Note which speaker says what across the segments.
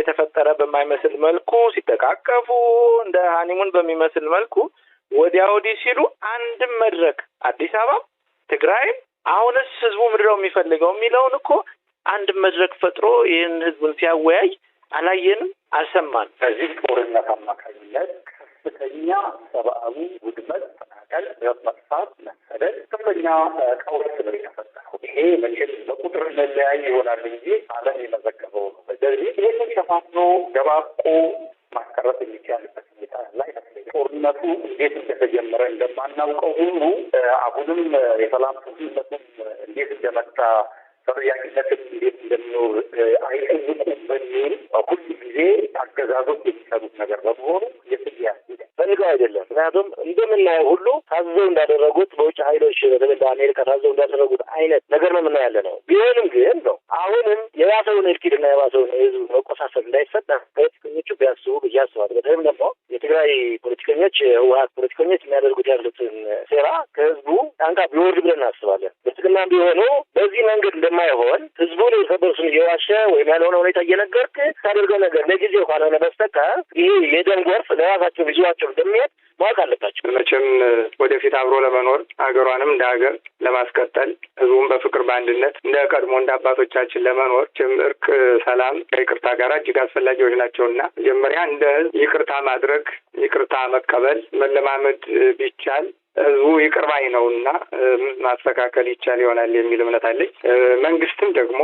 Speaker 1: የተፈጠረ በማይመስል መልኩ ሲተቃቀፉ እንደ ሃኒሙን በሚመስል መልኩ ወዲያ ወዲህ ሲሉ አንድም መድረክ አዲስ አበባ ትግራይም አሁንስ ህዝቡ ምንድነው የሚፈልገው የሚለውን እኮ አንድ መድረክ ፈጥሮ ይህን ህዝቡን ሲያወያይ አላየንም፣ አልሰማንም።
Speaker 2: ከዚህ ጦርነት አማካኝነት ከፍተኛ ሰብአዊ ውድመት፣ ተናቀል፣ መጥፋት፣ መሰደድ፣ ከፍተኛ ቀውስ ነው የተፈጠረው። ይሄ መቼም በቁጥር መለያይ ይሆናል እንጂ ዓለም የመዘገበው ነው። ስለዚህ ይህንን ሸፋፍኖ ደባቆ ማስቀረት የሚቻልበት ሁኔታ ላይ ጦርነቱ እንዴት እንደተጀመረ እንደማናውቀው ሁሉ አሁንም የሰላም ስምምነቱም እንዴት እንደመጣ ተጠያቂነትን እንዴት እንደሚኖር አይጠይቁም በሚል ሁሉ ጊዜ አገዛዞች የሚሰሩት ነገር በመሆኑ የትያስ ፈልገው አይደለም። ምክንያቱም እንደምናየው ሁሉ ታዘው እንዳደረጉት በውጭ ኃይሎች በተለይ በአሜሪካ ታዘው እንዳደረጉት አይነት ነገር ነው የምናያለ ነው። ቢሆንም ግን ነው አሁንም የባሰውን እልቂትና የባሰውን የህዝብ መቆሳሰል እንዳይፈጠር ፖለቲከኞቹ ቢያስቡ ብዬ አስባለሁ። በተለይም ደግሞ የትግራይ ፖለቲከኞች፣ የህወሓት ፖለቲከኞች የሚያደርጉት ያሉትን ሴራ ከህዝቡ ጫንቃ ቢወርድ ብለን እናስባለን። ብልጽግና ቢሆኑ በዚህ መንገድ እንደማይሆን ህዝቡን የከበሱን እየዋሸ ወይም ያልሆነ ሁኔታ እየነገርክ ታደርገው ነገር ለጊዜው ካልሆነ በስተቀር ይሄ የደም ጎርፍ ለራሳቸው ይዟቸው እንደሚሄድ ማወቅ አለባቸው።
Speaker 3: መቼም ወደፊት አብሮ ለመኖር ሀገሯንም እንደ ሀገር ለማስቀጠል ህዝቡን በፍቅር በአንድነት እንደ ቀድሞ እንደ አባቶቻችን ለመኖር እርቅ፣ ሰላም ከይቅርታ ጋር እጅግ አስፈላጊዎች ናቸውና መጀመሪያ እንደ ህዝብ ይቅርታ ማድረግ፣ ይቅርታ መቀበል መለማመድ ቢቻል ህዝቡ ይቅር ባይ ነውና ማስተካከል ይቻል ይሆናል የሚል እምነት አለኝ። መንግስትም ደግሞ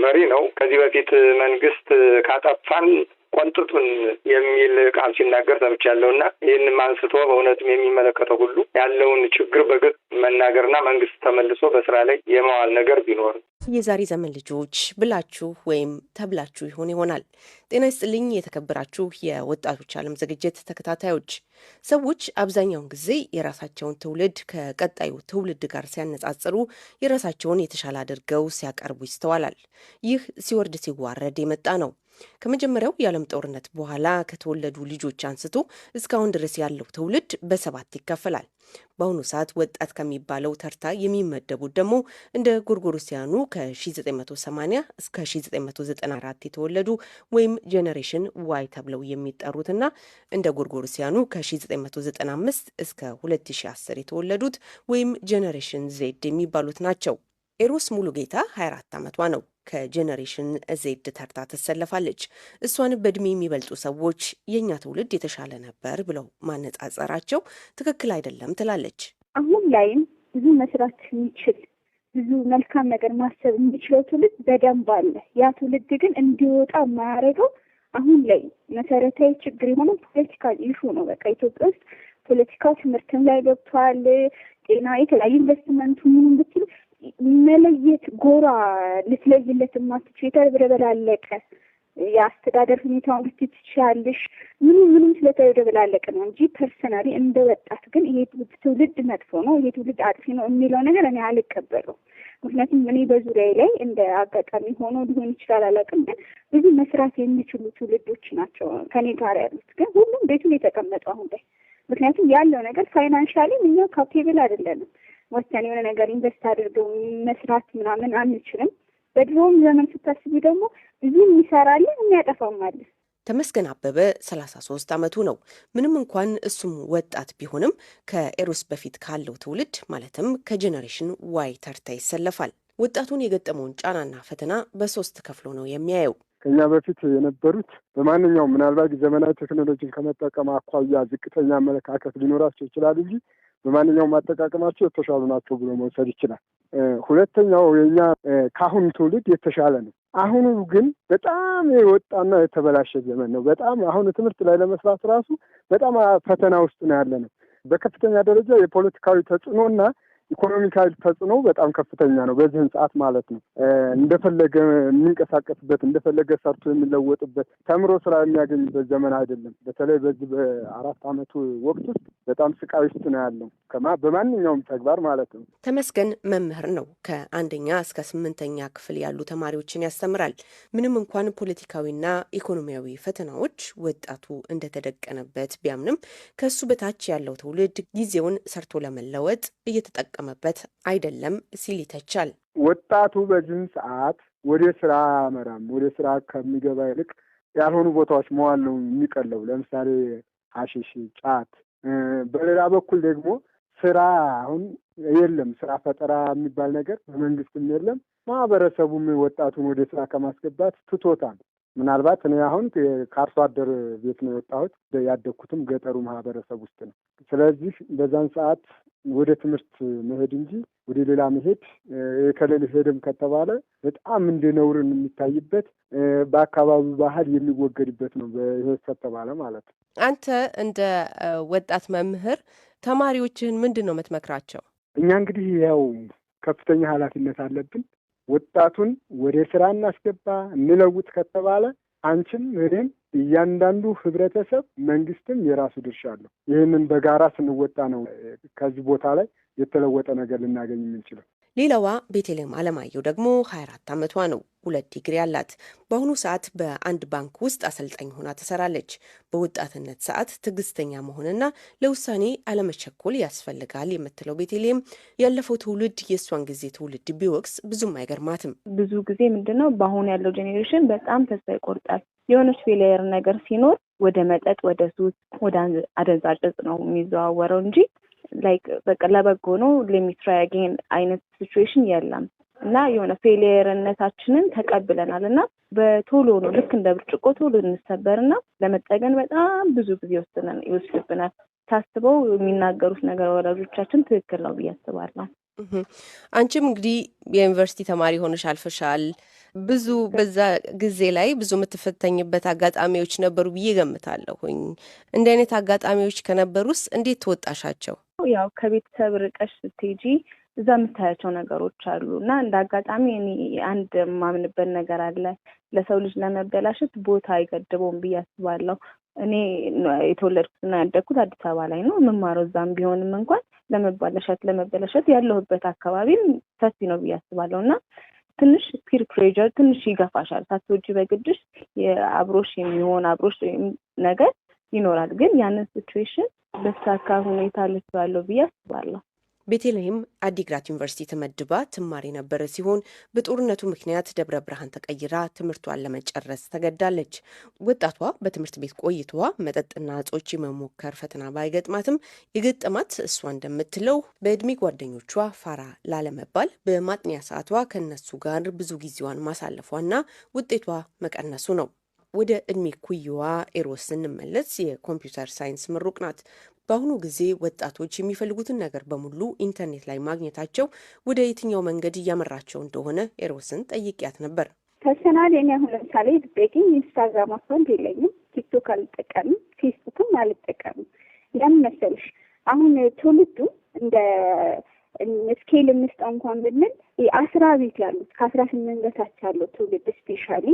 Speaker 3: መሪ ነው። ከዚህ በፊት መንግስት ካጠፋን ቆንጥጡን የሚል ቃል ሲናገር ሰምቻለሁና ይህንም አንስቶ በእውነትም የሚመለከተው ሁሉ ያለውን ችግር በግልጽ መናገርና መንግስት ተመልሶ በስራ ላይ የማዋል ነገር ቢኖር
Speaker 4: የዛሬ ዘመን ልጆች ብላችሁ ወይም ተብላችሁ ይሆናል። ጤና ይስጥልኝ የተከበራችሁ የወጣቶች ዓለም ዝግጅት ተከታታዮች። ሰዎች አብዛኛውን ጊዜ የራሳቸውን ትውልድ ከቀጣዩ ትውልድ ጋር ሲያነጻጽሩ የራሳቸውን የተሻለ አድርገው ሲያቀርቡ ይስተዋላል። ይህ ሲወርድ ሲዋረድ የመጣ ነው። ከመጀመሪያው የዓለም ጦርነት በኋላ ከተወለዱ ልጆች አንስቶ እስካሁን ድረስ ያለው ትውልድ በሰባት ይከፈላል። በአሁኑ ሰዓት ወጣት ከሚባለው ተርታ የሚመደቡት ደግሞ እንደ ጎርጎሮሲያኑ ከ1980 እስከ 1994 የተወለዱ ወይም ጄኔሬሽን ዋይ ተብለው የሚጠሩትና እንደ ጎርጎሮሲያኑ ከ1995 እስከ 2010 የተወለዱት ወይም ጄኔሬሽን ዜድ የሚባሉት ናቸው። ኤሮስ ሙሉጌታ 24 ዓመቷ ነው። ከጄኔሬሽን ዜድ ተርታ ትሰለፋለች። እሷን በእድሜ የሚበልጡ ሰዎች የእኛ ትውልድ የተሻለ ነበር ብለው ማነጻጸራቸው ትክክል አይደለም ትላለች።
Speaker 5: አሁን ላይም ብዙ መስራት የሚችል ብዙ መልካም ነገር ማሰብ የሚችለው ትውልድ በደንብ አለ። ያ ትውልድ ግን እንዲወጣ የማያደርገው አሁን ላይ መሰረታዊ ችግር የሆነው ፖለቲካል ኢሹ ነው። በቃ ኢትዮጵያ ውስጥ ፖለቲካው ትምህርትም ላይ ገብቷል። ጤና፣ የተለያዩ ኢንቨስትመንቱ ምንም ብትል መለየት ጎራ ልትለይለት የማትችል የተደበላለቀ የአስተዳደር ሁኔታውን ልትችያለሽ ምንም ስለተደበላለቀ ነው እንጂ ፐርሰናሊ እንደ ወጣት ግን ይሄ ትውልድ መጥፎ ነው፣ ይሄ ትውልድ አጥፊ ነው የሚለው ነገር እኔ አልቀበለውም። ምክንያቱም እኔ በዙሪያ ላይ እንደ አጋጣሚ ሆኖ ሊሆን ይችላል አላውቅም፣ ግን ብዙ መስራት የሚችሉ ትውልዶች ናቸው ከኔ ጋር ያሉት። ግን ሁሉም ቤቱን የተቀመጠው አሁን ላይ ምክንያቱም ያለው ነገር ፋይናንሻሊ እኛ ካፔብል አይደለንም። ወሰን የሆነ ነገር ኢንቨስት አድርገው መስራት ምናምን አንችልም። በድሮም ዘመን ስታስቢ ደግሞ ብዙ የሚሰራል የሚያጠፋም አለ።
Speaker 4: ተመስገን አበበ 33 ዓመቱ ነው። ምንም እንኳን እሱም ወጣት ቢሆንም ከኤሮስ በፊት ካለው ትውልድ ማለትም ከጄኔሬሽን ዋይ ተርታ ይሰለፋል። ወጣቱን የገጠመውን ጫናና ፈተና በሶስት ከፍሎ ነው የሚያየው።
Speaker 6: ከኛ በፊት የነበሩት በማንኛውም ምናልባት ዘመናዊ ቴክኖሎጂን ከመጠቀም አኳያ ዝቅተኛ አመለካከት ሊኖራቸው ይችላል እንጂ በማንኛውም አጠቃቀማቸው የተሻሉ ናቸው ብሎ መውሰድ ይችላል። ሁለተኛው የኛ ከአሁኑ ትውልድ የተሻለ ነው። አሁኑ ግን በጣም የወጣና የተበላሸ ዘመን ነው። በጣም አሁን ትምህርት ላይ ለመስራት ራሱ በጣም ፈተና ውስጥ ነው ያለ ነው። በከፍተኛ ደረጃ የፖለቲካዊ ተጽዕኖና ኢኮኖሚካል ተጽዕኖ በጣም ከፍተኛ ነው። በዚህን ሰዓት ማለት ነው እንደፈለገ የሚንቀሳቀስበት እንደፈለገ ሰርቶ የሚለወጥበት ተምሮ ስራ የሚያገኝበት ዘመን አይደለም። በተለይ በዚህ በአራት ዓመቱ ወቅት ውስጥ በጣም ስቃይ ውስጥ ነው ያለው በማንኛውም ተግባር ማለት ነው።
Speaker 4: ተመስገን መምህር ነው። ከአንደኛ እስከ 8ኛ ክፍል ያሉ ተማሪዎችን ያስተምራል። ምንም እንኳን ፖለቲካዊና ኢኮኖሚያዊ ፈተናዎች ወጣቱ እንደተደቀነበት ቢያምንም ከሱ በታች ያለው ትውልድ ጊዜውን ሰርቶ ለመለወጥ እየተጠቀመበት አይደለም ሲል ይተቻል።
Speaker 6: ወጣቱ በዚህን ሰዓት ወደ ስራ አመራም ወደ ስራ ከሚገባ ይልቅ ያልሆኑ ቦታዎች መዋል ነው የሚቀለው። ለምሳሌ ሐሺሽ፣ ጫት። በሌላ በኩል ደግሞ ስራ አሁን የለም። ስራ ፈጠራ የሚባል ነገር በመንግስትም የለም። ማህበረሰቡም ወጣቱን ወደ ስራ ከማስገባት ትቶታል። ምናልባት እኔ አሁን ከአርሶ አደር ቤት ነው የወጣሁት። ያደግኩትም ገጠሩ ማህበረሰብ ውስጥ ነው። ስለዚህ በዛን ሰዓት ወደ ትምህርት መሄድ እንጂ ወደ ሌላ መሄድ ከሌለ ሄድም ከተባለ በጣም እንደ ነውርን የሚታይበት በአካባቢው ባህል የሚወገድበት ነው። ይሄ ከተባለ ማለት ነው።
Speaker 4: አንተ እንደ ወጣት መምህር ተማሪዎችህን ምንድን ነው የምትመክራቸው?
Speaker 6: እኛ እንግዲህ ያው ከፍተኛ ኃላፊነት አለብን። ወጣቱን ወደ ስራ እናስገባ እንለውጥ ከተባለ አንቺም እኔም እያንዳንዱ ህብረተሰብ መንግስትም የራሱ ድርሻ አለው። ይህንን በጋራ ስንወጣ ነው ከዚህ ቦታ ላይ የተለወጠ ነገር ልናገኝ የምንችለው።
Speaker 4: ሌላዋ ቤተልሔም አለማየሁ ደግሞ 24 ዓመቷ ነው። 2 ዲግሪ አላት። በአሁኑ ሰዓት በአንድ ባንክ ውስጥ አሰልጣኝ ሆና ትሰራለች። በወጣትነት ሰዓት ትዕግስተኛ መሆንና ለውሳኔ አለመቸኮል ያስፈልጋል የምትለው ቤተልሔም ያለፈው ትውልድ የእሷን ጊዜ ትውልድ ቢወቅስ ብዙም አይገርማትም።
Speaker 7: ብዙ ጊዜ ምንድነው በአሁኑ ያለው ጄኔሬሽን በጣም ተስፋ ይቆርጣል። የሆነች ፌሊየር ነገር ሲኖር ወደ መጠጥ፣ ወደ ሱስ፣ ወደ አደንዛዥ እጽ ነው የሚዘዋወረው እንጂ ላይክ በቃ ለበጎ ነው ለሚትራይ አጌን አይነት ሲቹዌሽን የለም። እና የሆነ ፌሊየርነታችንን ተቀብለናል እና በቶሎ ነው ልክ እንደ ብርጭቆ ቶሎ እንሰበርና ለመጠገን በጣም ብዙ ጊዜ ይወስድብናል። ታስበው የሚናገሩት ነገር ወላጆቻችን ትክክል ነው ብዬ አስባለሁ።
Speaker 4: አንቺም እንግዲህ የዩኒቨርሲቲ ተማሪ ሆነሽ አልፈሻል። ብዙ በዛ ጊዜ ላይ ብዙ የምትፈተኝበት አጋጣሚዎች ነበሩ ብዬ ገምታለሁኝ። እንደ አይነት አጋጣሚዎች ከነበሩስ እንዴት ተወጣሻቸው?
Speaker 7: ያው ከቤተሰብ ርቀሽ ስትሄጂ እዛ የምታያቸው ነገሮች አሉ እና እንደ አጋጣሚ እኔ አንድ የማምንበት ነገር አለ። ለሰው ልጅ ለመበላሸት ቦታ አይገድበውም ብዬ አስባለሁ። እኔ የተወለድኩትና ያደግኩት አዲስ አበባ ላይ ነው የምማረው። እዛም ቢሆንም እንኳን ለመበላሸት ያለሁበት አካባቢም ሰፊ ነው ብዬ አስባለሁ እና ትንሽ ፒር ፕሬዠር ትንሽ ይገፋሻል። ሳትወጂ በግድሽ የአብሮሽ የሚሆን አብሮሽ ነገር ይኖራል። ግን ያንን ሲቹዌሽን በተሳካ ሁኔታ ልትባለው ብዬ አስባለሁ።
Speaker 4: ቤተልሔም አዲግራት ዩኒቨርሲቲ ተመድባ ትማር የነበረ ሲሆን በጦርነቱ ምክንያት ደብረ ብርሃን ተቀይራ ትምህርቷን ለመጨረስ ተገዳለች። ወጣቷ በትምህርት ቤት ቆይቷ መጠጥና እጾች የመሞከር ፈተና ባይገጥማትም የገጠማት እሷ እንደምትለው በእድሜ ጓደኞቿ ፋራ ላለመባል በማጥኛ ሰዓቷ ከነሱ ጋር ብዙ ጊዜዋን ማሳለፏና ውጤቷ መቀነሱ ነው። ወደ እድሜ ኩይዋ ኤሮስ ስንመለስ የኮምፒውተር ሳይንስ ምሩቅ ናት። በአሁኑ ጊዜ ወጣቶች የሚፈልጉትን ነገር በሙሉ ኢንተርኔት ላይ ማግኘታቸው ወደ የትኛው መንገድ እያመራቸው እንደሆነ ኤሮስን ጠይቂያት ነበር።
Speaker 5: ፐርሰናል እኔ አሁን ለምሳሌ ብትጠይቂኝ ኢንስታግራም አካውንት የለኝም፣ ቲክቶክ አልጠቀምም፣ ፌስቡክም አልጠቀምም። ለምን መሰልሽ አሁን ትውልዱ እንደ ስኬል ምስጣ እንኳን ብንል 10 ቤት ያሉት ከ18 በታች ያለው ትውልድ ስፔሻሊ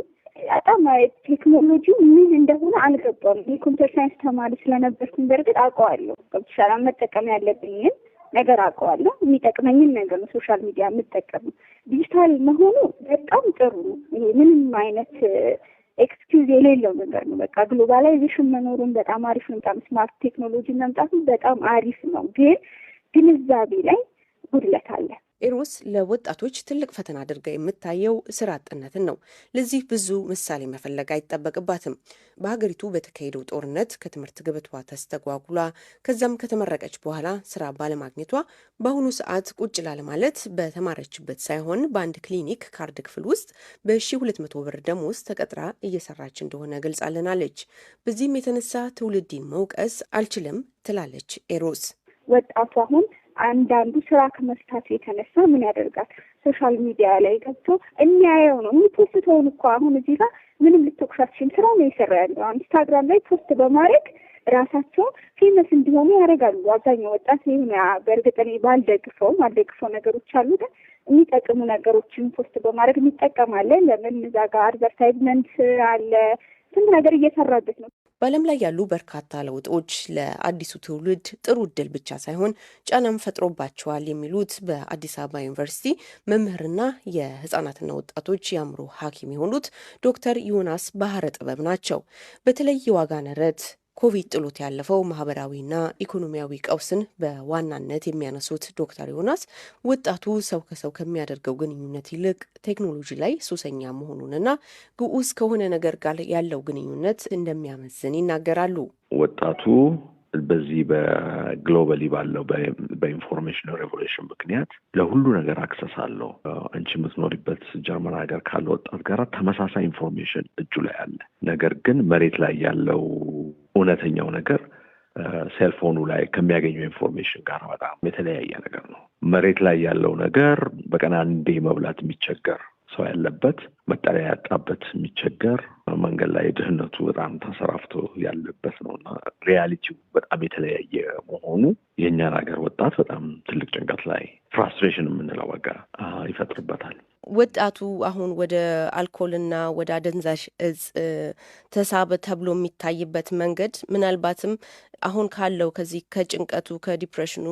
Speaker 5: በጣም ቴክኖሎጂው ምን እንደሆነ አልገባም። የኮምፒውተር ሳይንስ ተማሪ ስለነበርኩኝ በእርግጥ አውቀዋለሁ። ገብቶሻል? መጠቀም ያለብኝን ነገር አውቀዋለሁ። የሚጠቅመኝን ነገር ነው ሶሻል ሚዲያ የምጠቀመው። ዲጂታል መሆኑ በጣም ጥሩ ነው። ይሄ ምንም አይነት ኤክስኪውዝ የሌለው ነገር ነው። በቃ ግሎባላይዜሽን መኖሩን በጣም አሪፍ ነው። በጣም ስማርት ቴክኖሎጂ መምጣቱ በጣም አሪፍ ነው። ግን ግንዛቤ ላይ ጉድለት አለ።
Speaker 4: ኤሮስ ለወጣቶች ትልቅ ፈተና አድርጋ የምታየው ስራ አጥነትን ነው። ለዚህ ብዙ ምሳሌ መፈለግ አይጠበቅባትም። በሀገሪቱ በተካሄደው ጦርነት ከትምህርት ገበቷ ተስተጓጉላ ከዛም ከተመረቀች በኋላ ስራ ባለማግኘቷ በአሁኑ ሰዓት ቁጭ ላለማለት በተማረችበት ሳይሆን በአንድ ክሊኒክ ካርድ ክፍል ውስጥ በ1200 ብር ደሞዝ ተቀጥራ እየሰራች እንደሆነ ገልጻልናለች። በዚህም የተነሳ ትውልድን መውቀስ አልችልም ትላለች ኤሮስ።
Speaker 5: ወጣቱ አሁን አንዳንዱ ስራ ከመስታቱ የተነሳ ምን ያደርጋል? ሶሻል ሚዲያ ላይ ገብቶ የሚያየው ነው የሚፖስተውን እኮ አሁን እዚህ ጋር ምንም ልትወቅሳችን ስራ ነው የሰራ ያለው። ኢንስታግራም ላይ ፖስት በማድረግ ራሳቸው ፌመስ እንዲሆኑ ያደርጋሉ። አብዛኛው ወጣት ይሁን በእርግጥ እኔ ባልደግፈው ነገሮች አሉ። ግን የሚጠቅሙ ነገሮችን ፖስት በማድረግ እንጠቀማለን። ለምን እዛ ጋር አድቨርታይዝመንት አለ። ስንት ነገር እየሰራበት ነው።
Speaker 4: በዓለም ላይ ያሉ በርካታ ለውጦች ለአዲሱ ትውልድ ጥሩ እድል ብቻ ሳይሆን ጫናም ፈጥሮባቸዋል የሚሉት በአዲስ አበባ ዩኒቨርሲቲ መምህርና የህጻናትና ወጣቶች የአእምሮ ሐኪም የሆኑት ዶክተር ዮናስ ባህረ ጥበብ ናቸው። በተለይ የዋጋ ንረት፣ ኮቪድ ጥሎት ያለፈው ማህበራዊና ኢኮኖሚያዊ ቀውስን በዋናነት የሚያነሱት ዶክተር ዮናስ ወጣቱ ሰው ከሰው ከሚያደርገው ግንኙነት ይልቅ ቴክኖሎጂ ላይ ሱሰኛ መሆኑንና ግዑዝ ከሆነ ነገር ጋር ያለው ግንኙነት እንደሚያመዝን ይናገራሉ።
Speaker 8: ወጣቱ በዚህ በግሎባሊ ባለው በኢንፎርሜሽን ሬቮሉሽን ምክንያት ለሁሉ ነገር አክሰስ አለው። አንቺ የምትኖሪበት ጀርመን ሀገር ካለ ወጣት ጋር ተመሳሳይ ኢንፎርሜሽን እጁ ላይ አለ። ነገር ግን መሬት ላይ ያለው እውነተኛው ነገር ሴልፎኑ ላይ ከሚያገኘው ኢንፎርሜሽን ጋር በጣም የተለያየ ነገር ነው። መሬት ላይ ያለው ነገር በቀን አንዴ መብላት የሚቸገር ሰው ያለበት፣ መጠለያ ያጣበት የሚቸገር፣ መንገድ ላይ ድህነቱ በጣም ተሰራፍቶ ያለበት ነውና ሪያሊቲው በጣም የተለያየ መሆኑ የእኛን ሀገር ወጣት በጣም ትልቅ ጭንቀት ላይ ፍራስትሬሽን የምንለው በቃ ይፈጥርበታል።
Speaker 4: ወጣቱ አሁን ወደ አልኮልና ወደ አደንዛዥ እጽ ተሳበ ተብሎ የሚታይበት መንገድ ምናልባትም አሁን ካለው ከዚህ ከጭንቀቱ ከዲፕሬሽኑ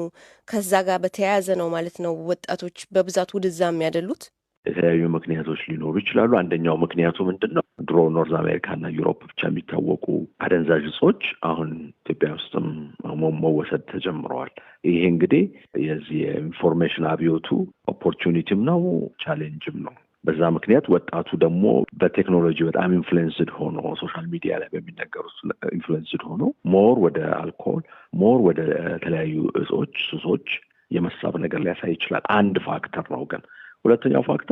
Speaker 4: ከዛ ጋር በተያያዘ ነው ማለት ነው ወጣቶች በብዛት ወደዛ የሚያደሉት።
Speaker 8: የተለያዩ ምክንያቶች ሊኖሩ ይችላሉ። አንደኛው ምክንያቱ ምንድን ነው? ድሮ ኖርዝ አሜሪካና ዩሮፕ ብቻ የሚታወቁ አደንዛዥ እጾች አሁን ኢትዮጵያ ውስጥም መወሰድ ተጀምረዋል። ይሄ እንግዲህ የዚህ የኢንፎርሜሽን አብዮቱ ኦፖርቹኒቲም ነው ቻሌንጅም ነው። በዛ ምክንያት ወጣቱ ደግሞ በቴክኖሎጂ በጣም ኢንፍሉዌንስድ ሆኖ ሶሻል ሚዲያ ላይ በሚነገሩት ኢንፍሉዌንስድ ሆኖ ሞር ወደ አልኮል ሞር ወደ ተለያዩ እጾች ሱሶች የመሳብ ነገር ሊያሳይ ይችላል። አንድ ፋክተር ነው ግን ሁለተኛው ፋክተር